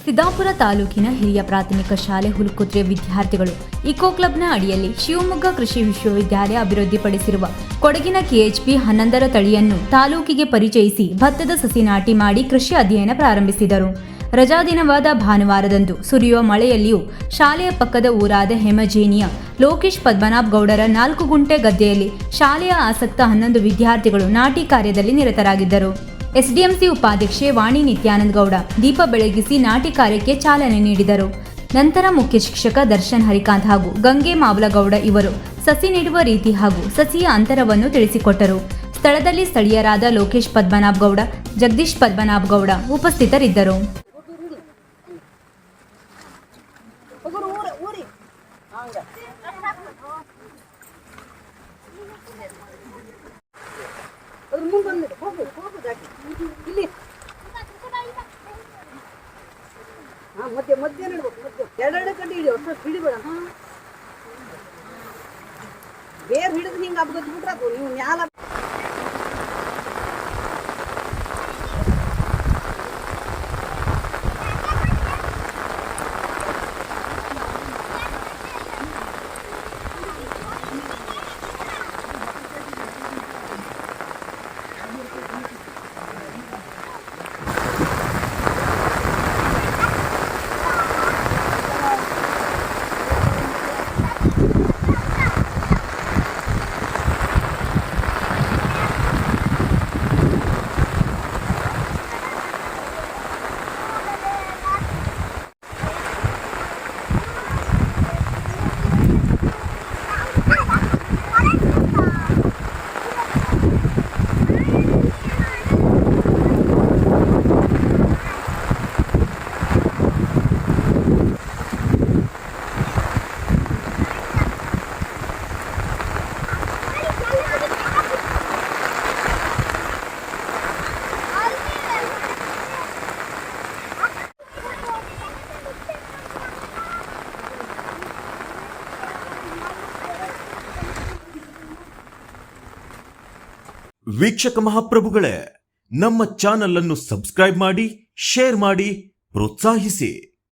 ಸಿದ್ದಾಪುರ ತಾಲೂಕಿನ ಹಿರಿಯ ಪ್ರಾಥಮಿಕ ಶಾಲೆ ಹುಲ್ಕುದ್ರೆ ವಿದ್ಯಾರ್ಥಿಗಳು ಇಕೋ ಕ್ಲಬ್ನ ಅಡಿಯಲ್ಲಿ ಶಿವಮೊಗ್ಗ ಕೃಷಿ ವಿಶ್ವವಿದ್ಯಾಲಯ ಅಭಿವೃದ್ಧಿಪಡಿಸಿರುವ ಕೊಡಗಿನ ಕೆಎಚ್ಪಿ 11 ತಳಿಯನ್ನು ತಾಲೂಕಿಗೆ ಪರಿಚಯಿಸಿ ಭತ್ತದ ಸಸಿ ನಾಟಿ ಮಾಡಿ ಕೃಷಿ ಅಧ್ಯಯನ ಪ್ರಾರಂಭಿಸಿದರು. ರಜಾ ದಿನವಾದ ಭಾನುವಾರದಂದು ಸುರಿಯುವ ಮಳೆಯಲ್ಲಿಯೂ ಶಾಲೆಯ ಪಕ್ಕದ ಊರಾದ ಹೆಮಜೇನಿಯ ಲೋಕೇಶ್ ಪದ್ಮನಾಭ್ ಗೌಡರ 4 ಗುಂಟೆ ಗದ್ದೆಯಲ್ಲಿ ಶಾಲೆಯ ಆಸಕ್ತ 11 ವಿದ್ಯಾರ್ಥಿಗಳು ನಾಟಿ ಕಾರ್ಯದಲ್ಲಿ ನಿರತರಾಗಿದ್ದರು. ಎಸ್ಡಿಎಂಸಿ ಉಪಾಧ್ಯಕ್ಷೆ ವಾಣಿ ನಿತ್ಯಾನಂದ ಗೌಡ ದೀಪ ಬೆಳಗಿಸಿ ನಾಟಿ ಕಾರ್ಯಕ್ಕೆ ಚಾಲನೆ ನೀಡಿದರು. ನಂತರ ಮುಖ್ಯ ಶಿಕ್ಷಕ ದರ್ಶನ್ ಹರಿಕಾಂತ್ ಹಾಗೂ ಗಂಗೆ ಮಾವಲಗೌಡ ಇವರು ಸಸಿ ನೆಡುವ ರೀತಿ ಹಾಗೂ ಸಸಿಯ ಅಂತರವನ್ನು ತಿಳಿಸಿಕೊಟ್ಟರು. ಸ್ಥಳದಲ್ಲಿ ಸ್ಥಳೀಯರಾದ ಲೋಕೇಶ್ ಪದ್ಮನಾಭ್ ಗೌಡ, ಜಗದೀಶ್ ಪದ್ಮನಾಭ್ ಗೌಡ ಉಪಸ್ಥಿತರಿದ್ದರು. ಮಧ್ಯ ನಡ್ಬೇಕು, ಎರಡೆರಡು ಕಡೆ ಹಿಡಿ, ಹೊಸ ಹಿಡಿಬೇಡ. ಬೇರೆ ಹಿಡಿದು ಹಿಂಗೆ ಹಬ್ಬದ್ ಬಿಟ್ರೆ ಅದು ನೀವು ಮ್ಯಾಲ ವೀಕ್ಷಕ ಮಹಾಪ್ರಭುಗಳೇ, ನಮ್ಮ ಚಾನಲ್ ಅನ್ನು ಸಬ್ಸ್ಕ್ರೈಬ್ ಮಾಡಿ, ಶೇರ್ ಮಾಡಿ, ಪ್ರೋತ್ಸಾಹಿಸಿ.